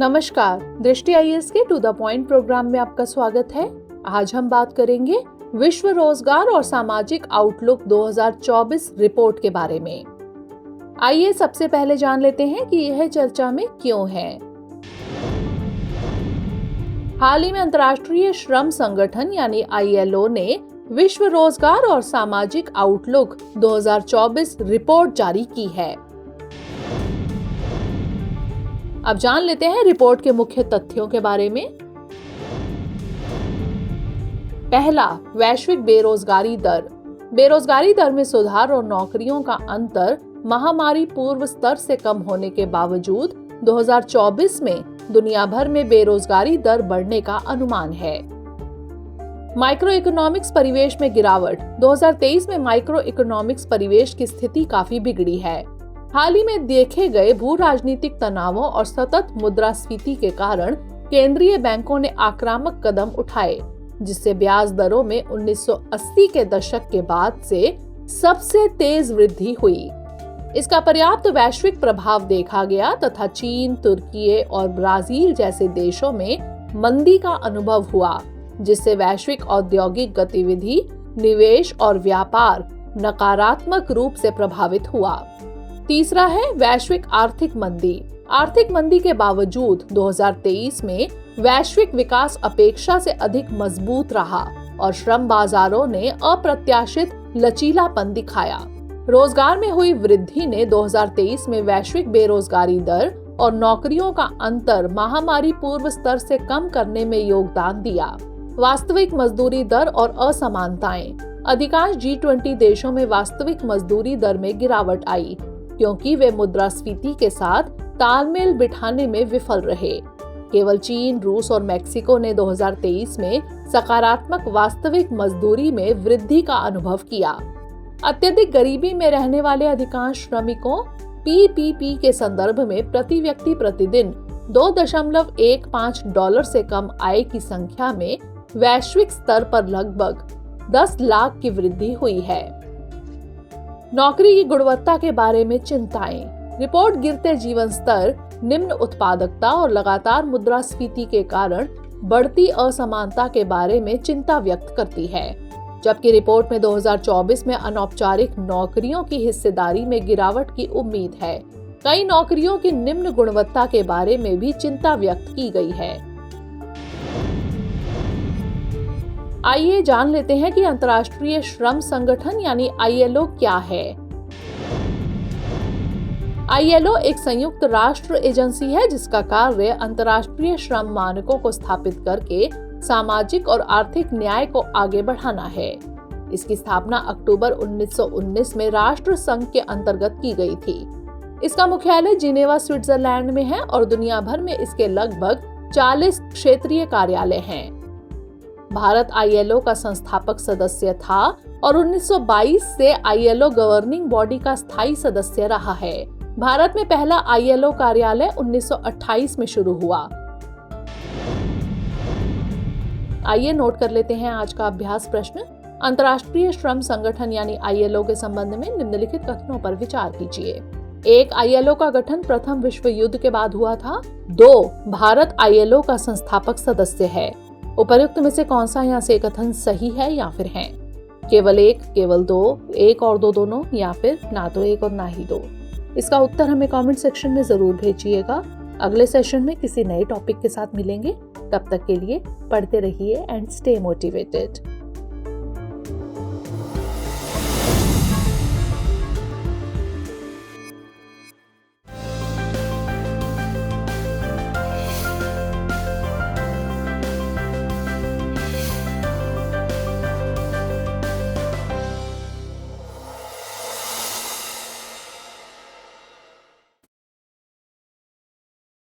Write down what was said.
नमस्कार, दृष्टि आईएएस के टू द पॉइंट प्रोग्राम में आपका स्वागत है। आज हम बात करेंगे विश्व रोजगार और सामाजिक आउटलुक 2024 रिपोर्ट के बारे में। आइए सबसे पहले जान लेते हैं कि यह चर्चा में क्यों है। हाल ही में अंतर्राष्ट्रीय श्रम संगठन यानी ILO ने विश्व रोजगार और सामाजिक आउटलुक 2024 रिपोर्ट जारी की है। अब जान लेते हैं रिपोर्ट के मुख्य तथ्यों के बारे में। पहला, वैश्विक बेरोजगारी दर। बेरोजगारी दर में सुधार और नौकरियों का अंतर महामारी पूर्व स्तर से कम होने के बावजूद 2024 में दुनिया भर में बेरोजगारी दर बढ़ने का अनुमान है। माइक्रो इकोनॉमिक्स परिवेश में गिरावट। 2023 में माइक्रो इकोनॉमिक्स परिवेश की स्थिति काफी बिगड़ी है। हाल ही में देखे गए भू राजनीतिक तनावों और सतत मुद्रास्फीति के कारण केंद्रीय बैंकों ने आक्रामक कदम उठाए, जिससे ब्याज दरों में 1980 के दशक के बाद से सबसे तेज वृद्धि हुई। इसका पर्याप्त वैश्विक प्रभाव देखा गया तथा चीन, तुर्की और ब्राजील जैसे देशों में मंदी का अनुभव हुआ, जिससे वैश्विक औद्योगिक गतिविधि, निवेश और व्यापार नकारात्मक रूप से प्रभावित हुआ। तीसरा है वैश्विक आर्थिक मंदी। आर्थिक मंदी के बावजूद 2023 में वैश्विक विकास अपेक्षा से अधिक मजबूत रहा और श्रम बाजारों ने अप्रत्याशित लचीलापन दिखाया। रोजगार में हुई वृद्धि ने 2023 में वैश्विक बेरोजगारी दर और नौकरियों का अंतर महामारी पूर्व स्तर से कम करने में योगदान दिया। वास्तविक मजदूरी दर और असमानताएं। अधिकांश G20 देशों में वास्तविक मजदूरी दर में गिरावट आई, क्योंकि वे मुद्रास्फीति के साथ तालमेल बिठाने में विफल रहे। केवल चीन, रूस और मेक्सिको ने 2023 में सकारात्मक वास्तविक मजदूरी में वृद्धि का अनुभव किया। अत्यधिक गरीबी में रहने वाले अधिकांश श्रमिकों PPP के संदर्भ में प्रति व्यक्ति प्रतिदिन $2.15 से कम आय की संख्या में वैश्विक स्तर पर लगभग 10 लाख की वृद्धि हुई है। नौकरी की गुणवत्ता के बारे में चिंताएं। रिपोर्ट गिरते जीवन स्तर, निम्न उत्पादकता और लगातार मुद्रास्फीति के कारण बढ़ती असमानता के बारे में चिंता व्यक्त करती है, जबकि रिपोर्ट में 2024 में अनौपचारिक नौकरियों की हिस्सेदारी में गिरावट की उम्मीद है। कई नौकरियों की निम्न गुणवत्ता के बारे में भी चिंता व्यक्त की गई है। आइए जान लेते हैं कि अंतर्राष्ट्रीय श्रम संगठन यानी ILO क्या है। ILO एक संयुक्त राष्ट्र एजेंसी है जिसका कार्य अंतर्राष्ट्रीय श्रम मानकों को स्थापित करके सामाजिक और आर्थिक न्याय को आगे बढ़ाना है। इसकी स्थापना अक्टूबर 1919 में राष्ट्र संघ के अंतर्गत की गई थी। इसका मुख्यालय जिनेवा, स्विट्जरलैंड में है और दुनिया भर में इसके लगभग 40 क्षेत्रीय कार्यालय हैं। भारत ILO का संस्थापक सदस्य था और 1922 से ILO गवर्निंग बॉडी का स्थायी सदस्य रहा है। भारत में पहला ILO कार्यालय 1928 में शुरू हुआ। आइए नोट कर लेते हैं आज का अभ्यास प्रश्न। अंतर्राष्ट्रीय श्रम संगठन यानी ILO के संबंध में निम्नलिखित कथनों पर विचार कीजिए। 1. ILO का गठन प्रथम विश्व युद्ध के बाद हुआ था। 2. भारत ILO का संस्थापक सदस्य है। उपर्युक्त में से कौन सा यहाँ से कथन सही है या फिर है? केवल 1, केवल 2, 1 और 2 दोनों, या फिर ना तो 1 और ना ही 2? इसका उत्तर हमें कमेंट सेक्शन में जरूर भेजिएगा। अगले सेशन में किसी नए टॉपिक के साथ मिलेंगे। तब तक के लिए पढ़ते रहिए एंड स्टे मोटिवेटेड।